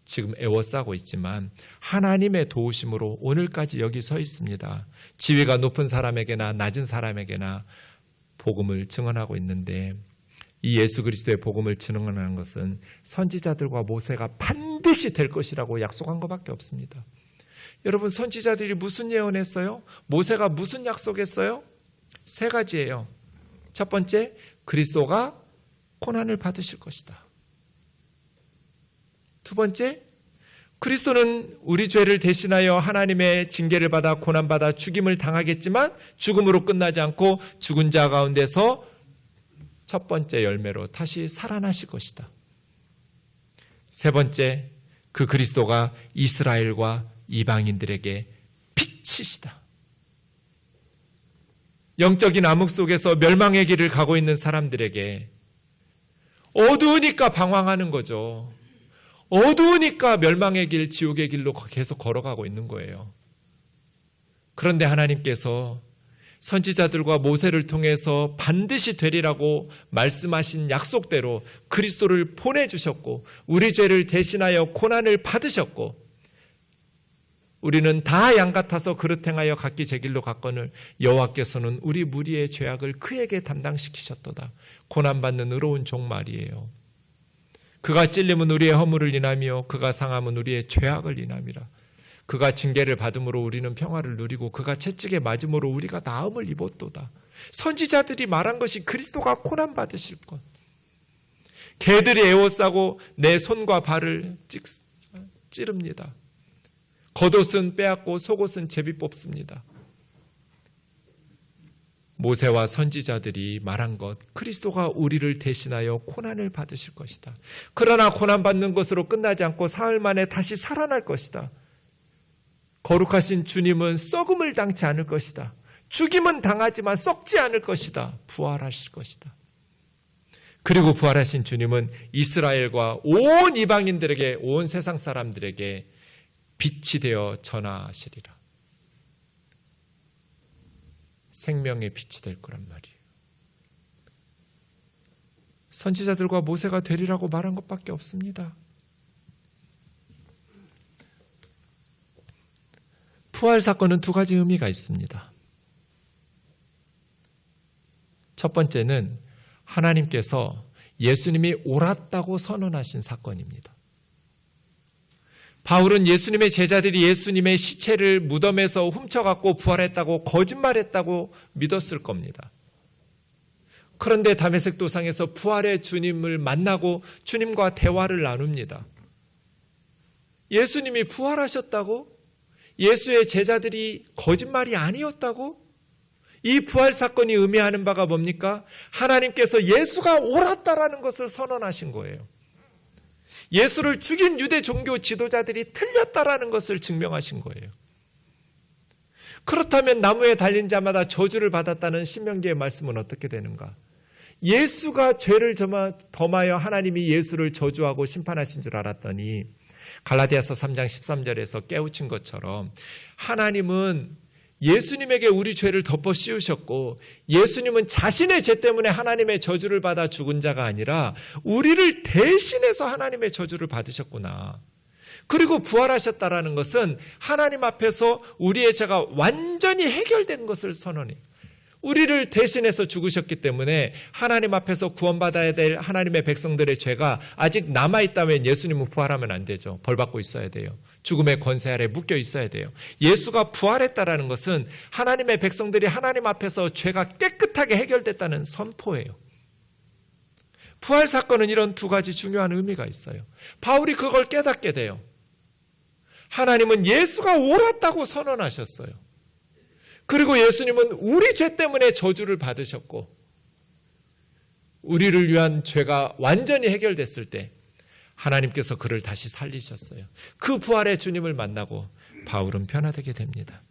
지금 애워싸고 있지만 하나님의 도우심으로 오늘까지 여기 서 있습니다. 지위가 높은 사람에게나 낮은 사람에게나 복음을 증언하고 있는데 이 예수 그리스도의 복음을 증언하는 것은 선지자들과 모세가 반드시 될 것이라고 약속한 것밖에 없습니다. 여러분, 선지자들이 무슨 예언했어요? 모세가 무슨 약속했어요? 3가지예요. 첫 번째, 그리스도가 고난을 받으실 것이다. 두 번째, 그리스도는 우리 죄를 대신하여 하나님의 징계를 받아 고난받아 죽임을 당하겠지만 죽음으로 끝나지 않고 죽은 자 가운데서 첫 번째 열매로 다시 살아나실 것이다. 세 번째, 그 그리스도가 이스라엘과 이방인들에게 빛이시다. 영적인 암흑 속에서 멸망의 길을 가고 있는 사람들에게 어두우니까 방황하는 거죠. 어두우니까 멸망의 길, 지옥의 길로 계속 걸어가고 있는 거예요. 그런데 하나님께서 선지자들과 모세를 통해서 반드시 되리라고 말씀하신 약속대로 그리스도를 보내주셨고 우리 죄를 대신하여 고난을 받으셨고 우리는 다 양 같아서 그릇 행하여 각기 제 길로 갔거늘 여호와께서는 우리 무리의 죄악을 그에게 담당시키셨도다. 고난받는 의로운 종 말이에요. 그가 찔림은 우리의 허물을 인하며 그가 상함은 우리의 죄악을 인함이라. 그가 징계를 받음으로 우리는 평화를 누리고 그가 채찍에 맞음으로 우리가 나음을 입었도다. 선지자들이 말한 것이 그리스도가 고난받으실 것. 개들이 애워싸고 내 손과 발을 찌릅니다. 겉옷은 빼앗고 속옷은 제비 뽑습니다. 모세와 선지자들이 말한 것, 그리스도가 우리를 대신하여 고난을 받으실 것이다. 그러나 고난받는 것으로 끝나지 않고 사흘 만에 다시 살아날 것이다. 거룩하신 주님은 썩음을 당치 않을 것이다. 죽임은 당하지만 썩지 않을 것이다. 부활하실 것이다. 그리고 부활하신 주님은 이스라엘과 온 이방인들에게, 온 세상 사람들에게 빛이 되어 전하시리라. 생명의 빛이 될 거란 말이에요. 선지자들과 모세가 되리라고 말한 것밖에 없습니다. 부활 사건은 2가지 의미가 있습니다. 첫 번째는 하나님께서 예수님이 옳았다고 선언하신 사건입니다. 바울은 예수님의 제자들이 예수님의 시체를 무덤에서 훔쳐갖고 부활했다고 거짓말했다고 믿었을 겁니다. 그런데 다메섹 도상에서 부활의 주님을 만나고 주님과 대화를 나눕니다. 예수님이 부활하셨다고? 예수의 제자들이 거짓말이 아니었다고? 이 부활 사건이 의미하는 바가 뭡니까? 하나님께서 예수가 옳았다라는 것을 선언하신 거예요. 예수를 죽인 유대 종교 지도자들이 틀렸다라는 것을 증명하신 거예요. 그렇다면 나무에 달린 자마다 저주를 받았다는 신명기의 말씀은 어떻게 되는가? 예수가 죄를 범하여 하나님이 예수를 저주하고 심판하신 줄 알았더니 갈라디아서 3장 13절에서 깨우친 것처럼 하나님은 예수님에게 우리 죄를 덮어 씌우셨고 예수님은 자신의 죄 때문에 하나님의 저주를 받아 죽은 자가 아니라 우리를 대신해서 하나님의 저주를 받으셨구나. 그리고 부활하셨다라는 것은 하나님 앞에서 우리의 죄가 완전히 해결된 것을 선언해요. 우리를 대신해서 죽으셨기 때문에 하나님 앞에서 구원받아야 될 하나님의 백성들의 죄가 아직 남아있다면 예수님은 부활하면 안 되죠. 벌받고 있어야 돼요. 죽음의 권세 아래 묶여 있어야 돼요. 예수가 부활했다라는 것은 하나님의 백성들이 하나님 앞에서 죄가 깨끗하게 해결됐다는 선포예요. 부활 사건은 이런 두 가지 중요한 의미가 있어요. 바울이 그걸 깨닫게 돼요. 하나님은 예수가 옳았다고 선언하셨어요. 그리고 예수님은 우리 죄 때문에 저주를 받으셨고 우리를 위한 죄가 완전히 해결됐을 때 하나님께서 그를 다시 살리셨어요. 그 부활의 주님을 만나고 바울은 변화되게 됩니다.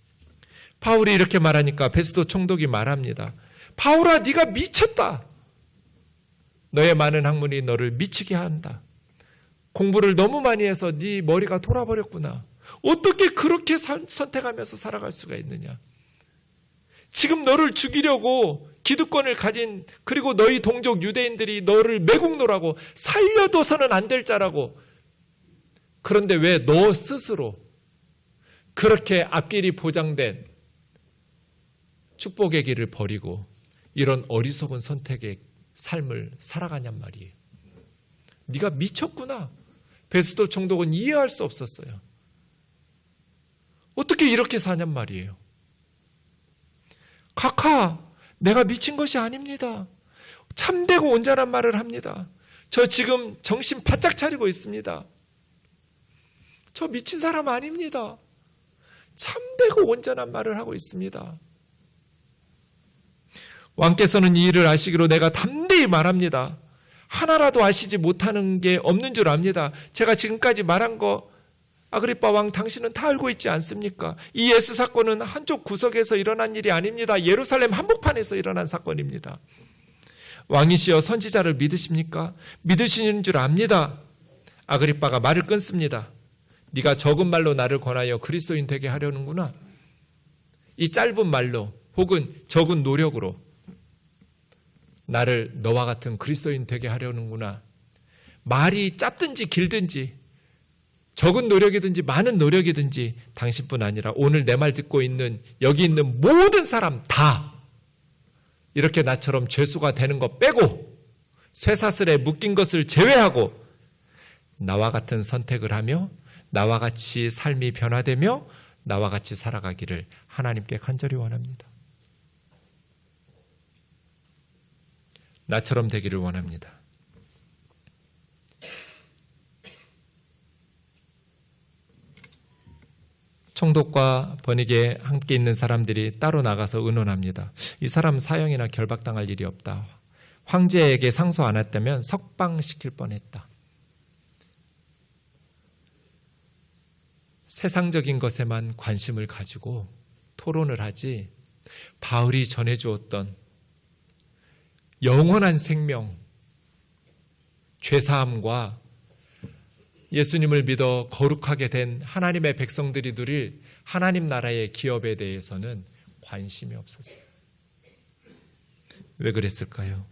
바울이 이렇게 말하니까 베스도 총독이 말합니다. 바울아, 네가 미쳤다. 너의 많은 학문이 너를 미치게 한다. 공부를 너무 많이 해서 네 머리가 돌아버렸구나. 어떻게 그렇게 선택하면서 살아갈 수가 있느냐. 지금 너를 죽이려고 기득권을 가진 그리고 너희 동족 유대인들이 너를 매국노라고 살려둬서는 안 될 자라고. 그런데 왜 너 스스로 그렇게 앞길이 보장된 축복의 길을 버리고 이런 어리석은 선택의 삶을 살아가냔 말이에요. 네가 미쳤구나. 베스도 총독은 이해할 수 없었어요. 어떻게 이렇게 사냔 말이에요. 카카, 내가 미친 것이 아닙니다. 참되고 온전한 말을 합니다. 저 지금 정신 바짝 차리고 있습니다. 저 미친 사람 아닙니다. 참되고 온전한 말을 하고 있습니다. 왕께서는 이 일을 아시기로 내가 담대히 말합니다. 하나라도 아시지 못하는 게 없는 줄 압니다. 제가 지금까지 말한 거 아그리빠 왕 당신은 다 알고 있지 않습니까? 이 예수 사건은 한쪽 구석에서 일어난 일이 아닙니다. 예루살렘 한복판에서 일어난 사건입니다. 왕이시여 선지자를 믿으십니까? 믿으시는 줄 압니다. 아그리빠가 말을 끊습니다. 네가 적은 말로 나를 권하여 그리스도인 되게 하려는구나. 이 짧은 말로 혹은 적은 노력으로 나를 너와 같은 그리스도인 되게 하려는구나. 말이 짧든지 길든지 적은 노력이든지 많은 노력이든지 당신뿐 아니라 오늘 내 말 듣고 있는 여기 있는 모든 사람 다 이렇게 나처럼 죄수가 되는 거 빼고 쇠사슬에 묶인 것을 제외하고 나와 같은 선택을 하며 나와 같이 삶이 변화되며 나와 같이 살아가기를 하나님께 간절히 원합니다. 나처럼 되기를 원합니다. 총독과 번익에 함께 있는 사람들이 따로 나가서 의논합니다. 이 사람 사형이나 결박당할 일이 없다. 황제에게 상소 안 했다면 석방시킬 뻔했다. 세상적인 것에만 관심을 가지고 토론을 하지 바울이 전해주었던 영원한 생명, 죄사함과 예수님을 믿어 거룩하게 된 하나님의 백성들이 누릴 하나님 나라의 기업에 대해서는 관심이 없었어요. 왜 그랬을까요?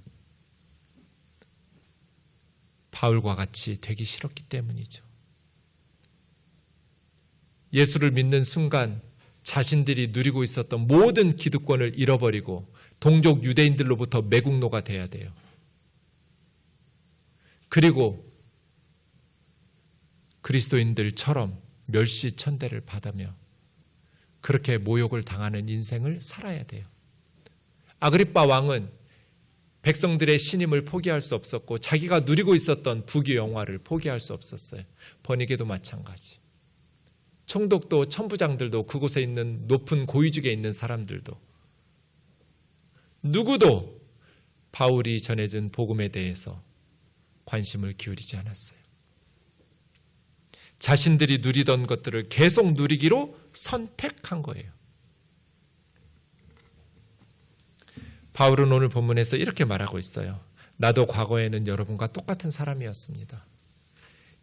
바울과 같이 되기 싫었기 때문이죠. 예수를 믿는 순간 자신들이 누리고 있었던 모든 기득권을 잃어버리고 동족 유대인들로부터 매국노가 돼야 돼요. 그리고 그리스도인들처럼 멸시천대를 받으며 그렇게 모욕을 당하는 인생을 살아야 돼요. 아그리빠 왕은 백성들의 신임을 포기할 수 없었고 자기가 누리고 있었던 부귀 영화를 포기할 수 없었어요. 버니게도 마찬가지. 총독도 천부장들도 그곳에 있는 높은 고위직에 있는 사람들도 누구도 바울이 전해준 복음에 대해서 관심을 기울이지 않았어요. 자신들이 누리던 것들을 계속 누리기로 선택한 거예요. 바울은 오늘 본문에서 이렇게 말하고 있어요. 나도 과거에는 여러분과 똑같은 사람이었습니다.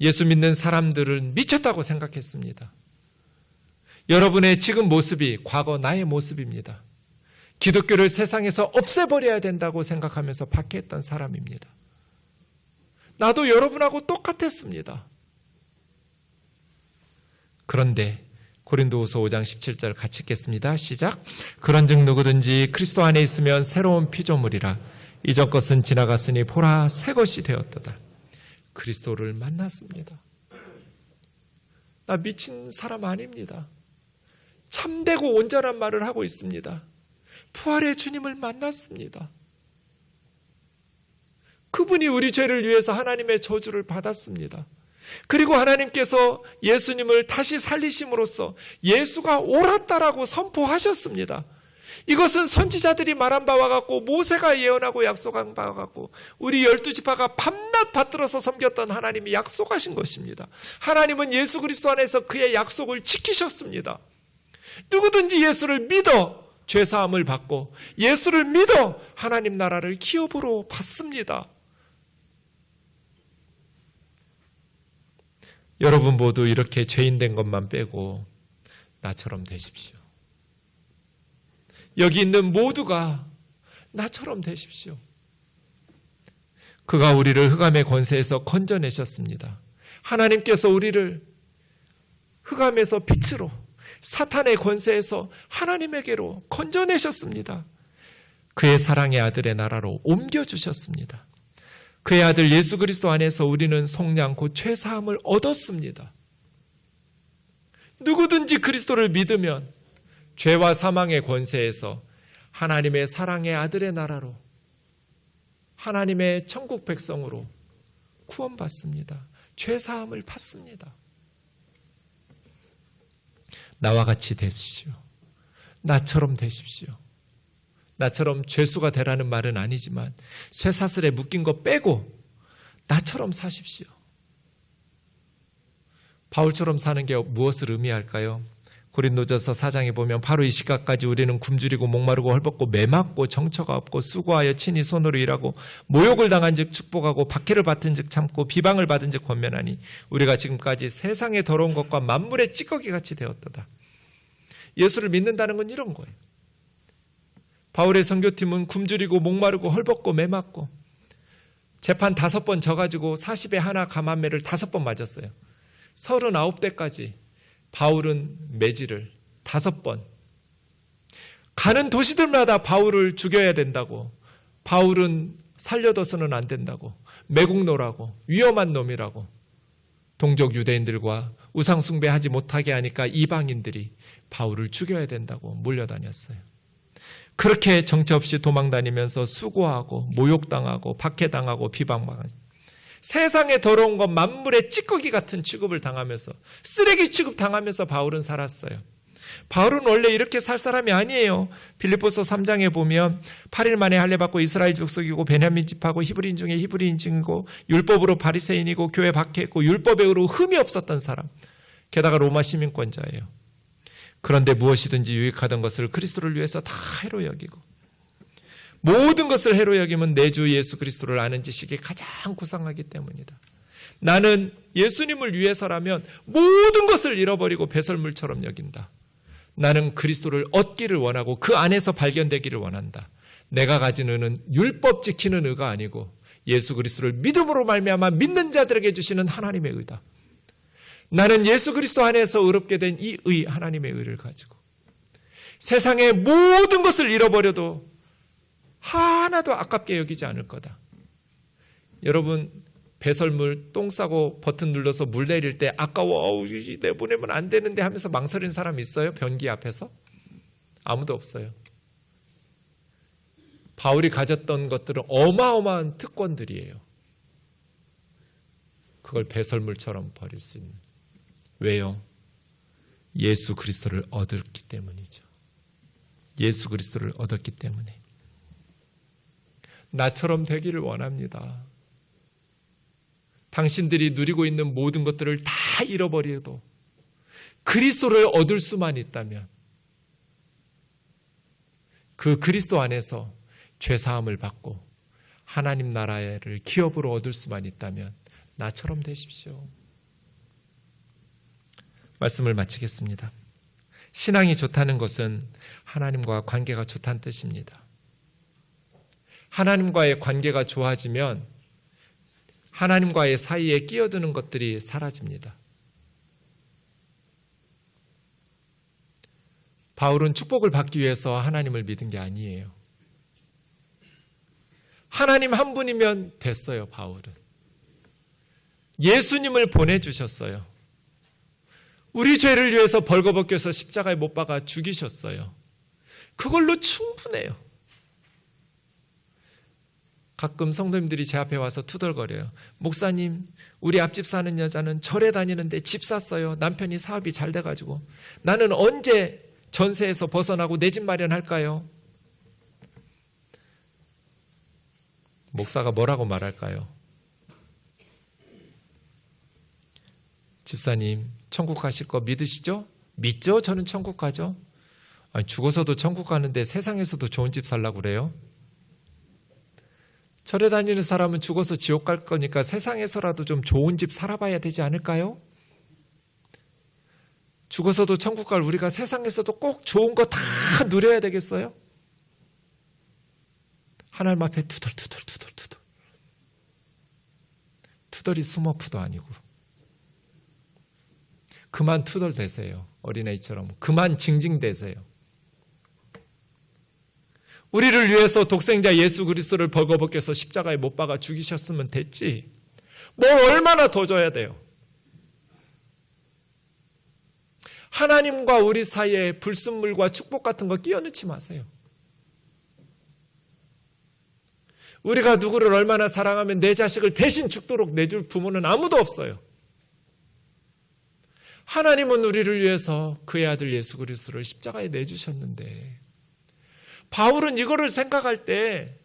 예수 믿는 사람들은 미쳤다고 생각했습니다. 여러분의 지금 모습이 과거 나의 모습입니다. 기독교를 세상에서 없애버려야 된다고 생각하면서 박해했던 사람입니다. 나도 여러분하고 똑같았습니다. 그런데 고린도후서 5장 17절 같이 읽겠습니다. 시작. 그런즉 누구든지 그리스도 안에 있으면 새로운 피조물이라 이전 것은 지나갔으니 보라 새 것이 되었도다. 그리스도를 만났습니다. 나 미친 사람 아닙니다. 참되고 온전한 말을 하고 있습니다. 부활의 주님을 만났습니다. 그분이 우리 죄를 위해서 하나님의 저주를 받았습니다. 그리고 하나님께서 예수님을 다시 살리심으로써 예수가 옳았다라고 선포하셨습니다. 이것은 선지자들이 말한 바와 같고 모세가 예언하고 약속한 바와 같고 우리 12지파가 밤낮 받들어서 섬겼던 하나님이 약속하신 것입니다. 하나님은 예수 그리스도 안에서 그의 약속을 지키셨습니다. 누구든지 예수를 믿어 죄사함을 받고 예수를 믿어 하나님 나라를 기업으로 받습니다. 여러분 모두 이렇게 죄인 된 것만 빼고 나처럼 되십시오. 여기 있는 모두가 나처럼 되십시오. 그가 우리를 흑암의 권세에서 건져내셨습니다. 하나님께서 우리를 흑암에서 빛으로 사탄의 권세에서 하나님에게로 건져내셨습니다. 그의 사랑의 아들의 나라로 옮겨주셨습니다. 그의 아들 예수 그리스도 안에서 우리는 속량 곧 죄사함을 얻었습니다. 누구든지 그리스도를 믿으면 죄와 사망의 권세에서 하나님의 사랑의 아들의 나라로 하나님의 천국 백성으로 구원받습니다. 죄사함을 받습니다. 나와 같이 되십시오. 나처럼 되십시오. 나처럼 죄수가 되라는 말은 아니지만 쇠사슬에 묶인 거 빼고 나처럼 사십시오. 바울처럼 사는 게 무엇을 의미할까요? 고린도전서 4장에 보면 바로 이 시각까지 우리는 굶주리고 목마르고 헐벗고 매맞고 정처가 없고 수고하여 친히 손으로 일하고 모욕을 당한 즉 축복하고 박해를 받은 즉 참고 비방을 받은 즉 권면하니 우리가 지금까지 세상의 더러운 것과 만물의 찌꺼기같이 되었도다. 예수를 믿는다는 건 이런 거예요. 바울의 선교팀은 굶주리고 목마르고 헐벗고 매맞고 재판 5번 져가지고 40에 하나 감한매를 5번 맞았어요. 39대까지 바울은 매질을 5번. 가는 도시들마다 바울을 죽여야 된다고, 바울은 살려둬서는 안 된다고, 매국노라고, 위험한 놈이라고, 동족 유대인들과 우상 숭배하지 못하게 하니까 이방인들이 바울을 죽여야 된다고 몰려다녔어요. 그렇게 정처 없이 도망다니면서 수고하고 모욕당하고 박해당하고 비방당하고 세상에 더러운 것 만물의 찌꺼기 같은 취급을 당하면서 쓰레기 취급 당하면서 바울은 살았어요. 바울은 원래 이렇게 살 사람이 아니에요. 빌립보서 3장에 보면 8일 만에 할례받고 이스라엘 족속이고 베냐민 집하고 히브리인 중에 히브리인이고 율법으로 바리새인이고 교회 박해했고 율법에 의로 흠이 없었던 사람. 게다가 로마 시민권자예요. 그런데 무엇이든지 유익하던 것을 그리스도를 위해서 다 해로 여기고 모든 것을 해로 여기면 내 주 예수 그리스도를 아는 지식이 가장 고상하기 때문이다. 나는 예수님을 위해서라면 모든 것을 잃어버리고 배설물처럼 여긴다. 나는 그리스도를 얻기를 원하고 그 안에서 발견되기를 원한다. 내가 가진 의는 율법 지키는 의가 아니고 예수 그리스도를 믿음으로 말미암아 믿는 자들에게 주시는 하나님의 의다. 나는 예수 그리스도 안에서 의롭게 된 이 의, 하나님의 의를 가지고 세상의 모든 것을 잃어버려도 하나도 아깝게 여기지 않을 거다. 여러분, 배설물 똥 싸고 버튼 눌러서 물 내릴 때 아까워, 내보내면 안 되는데 하면서 망설이는 사람 있어요? 변기 앞에서? 아무도 없어요. 바울이 가졌던 것들은 어마어마한 특권들이에요. 그걸 배설물처럼 버릴 수 있는. 왜요? 예수 그리스도를 얻었기 때문이죠. 예수 그리스도를 얻었기 때문에. 나처럼 되기를 원합니다. 당신들이 누리고 있는 모든 것들을 다 잃어버려도 그리스도를 얻을 수만 있다면, 그 그리스도 안에서 죄사함을 받고 하나님 나라를 기업으로 얻을 수만 있다면 나처럼 되십시오. 말씀을 마치겠습니다. 신앙이 좋다는 것은 하나님과 관계가 좋다는 뜻입니다. 하나님과의 관계가 좋아지면 하나님과의 사이에 끼어드는 것들이 사라집니다. 바울은 축복을 받기 위해서 하나님을 믿은 게 아니에요. 하나님 한 분이면 됐어요. 바울은 예수님을 보내주셨어요. 우리 죄를 위해서 벌거벗겨서 십자가에 못 박아 죽이셨어요. 그걸로 충분해요. 가끔 성도님들이 제 앞에 와서 투덜거려요. 목사님, 우리 앞집 사는 여자는 절에 다니는데 집 샀어요. 남편이 사업이 잘 돼가지고. 나는 언제 전세에서 벗어나고 내 집 마련할까요? 목사가 뭐라고 말할까요? 집사님, 천국 가실 거 믿으시죠? 믿죠? 저는 천국 가죠. 아니, 죽어서도 천국 가는데 세상에서도 좋은 집 살라고 그래요? 절에 다니는 사람은 죽어서 지옥 갈 거니까 세상에서라도 좀 좋은 집 살아봐야 되지 않을까요? 죽어서도 천국 갈 우리가 세상에서도 꼭 좋은 거 다 누려야 되겠어요? 하나님 앞에 투덜. 투덜이 스머프도 아니고. 그만 투덜대세요. 어린아이처럼. 그만 징징대세요. 우리를 위해서 독생자 예수 그리스도를 벌거벗겨서 십자가에 못 박아 죽이셨으면 됐지. 뭐 얼마나 더 줘야 돼요? 하나님과 우리 사이에 불순물과 축복 같은 거 끼워넣지 마세요. 우리가 누구를 얼마나 사랑하면 내 자식을 대신 죽도록 내줄 부모는 아무도 없어요. 하나님은 우리를 위해서 그의 아들 예수 그리스도를 십자가에 내주셨는데, 바울은 이거를 생각할 때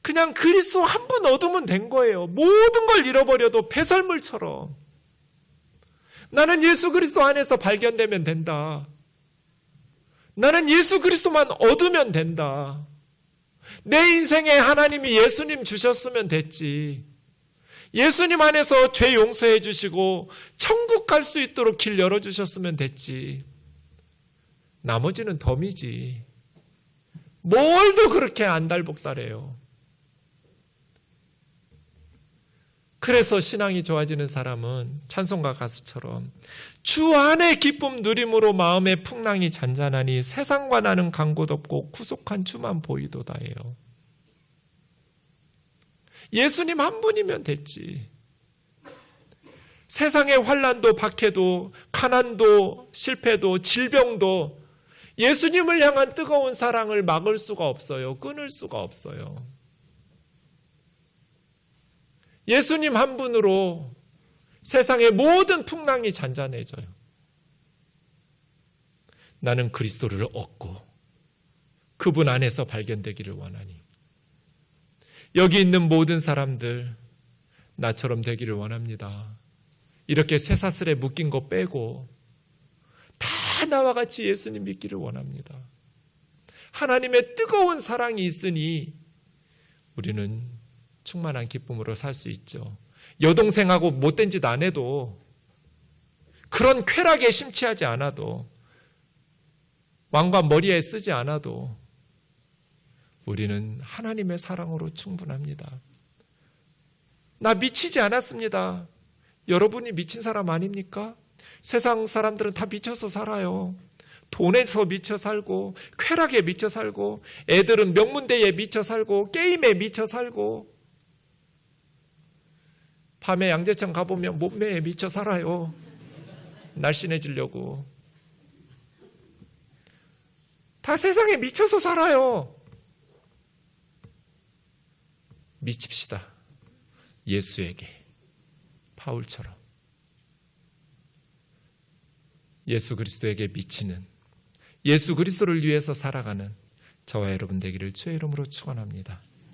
그냥 그리스도 한 분 얻으면 된 거예요. 모든 걸 잃어버려도 배설물처럼. 나는 예수 그리스도 안에서 발견되면 된다. 나는 예수 그리스도만 얻으면 된다. 내 인생에 하나님이 예수님 주셨으면 됐지. 예수님 안에서 죄 용서해 주시고 천국 갈 수 있도록 길 열어주셨으면 됐지. 나머지는 덤이지. 뭘 더 그렇게 안달복달해요. 그래서 신앙이 좋아지는 사람은 찬송가 가수처럼 주 안의 기쁨 누림으로 마음의 풍랑이 잔잔하니 세상과 나는 간 곳 없고 구속한 주만 보이도다예요. 예수님 한 분이면 됐지. 세상의 환난도 박해도 가난도 실패도 질병도 예수님을 향한 뜨거운 사랑을 막을 수가 없어요. 끊을 수가 없어요. 예수님 한 분으로 세상의 모든 풍랑이 잔잔해져요. 나는 그리스도를 얻고 그분 안에서 발견되기를 원하니, 여기 있는 모든 사람들 나처럼 되기를 원합니다. 이렇게 쇠사슬에 묶인 거 빼고 다 나와 같이 예수님 믿기를 원합니다. 하나님의 뜨거운 사랑이 있으니 우리는 충만한 기쁨으로 살 수 있죠. 여동생하고 못된 짓 안 해도, 그런 쾌락에 심취하지 않아도, 왕관 머리에 쓰지 않아도 우리는 하나님의 사랑으로 충분합니다. 나 미치지 않았습니다. 여러분이 미친 사람 아닙니까? 세상 사람들은 다 미쳐서 살아요. 돈에서 미쳐 살고, 쾌락에 미쳐 살고, 애들은 명문대에 미쳐 살고, 게임에 미쳐 살고, 밤에 양재천 가보면 몸매에 미쳐 살아요. 날씬해지려고. 다 세상에 미쳐서 살아요. 미칩시다. 예수에게. 바울처럼. 예수 그리스도에게 미치는, 예수 그리스도를 위해서 살아가는 저와 여러분 되기를 주의 이름으로 축원합니다.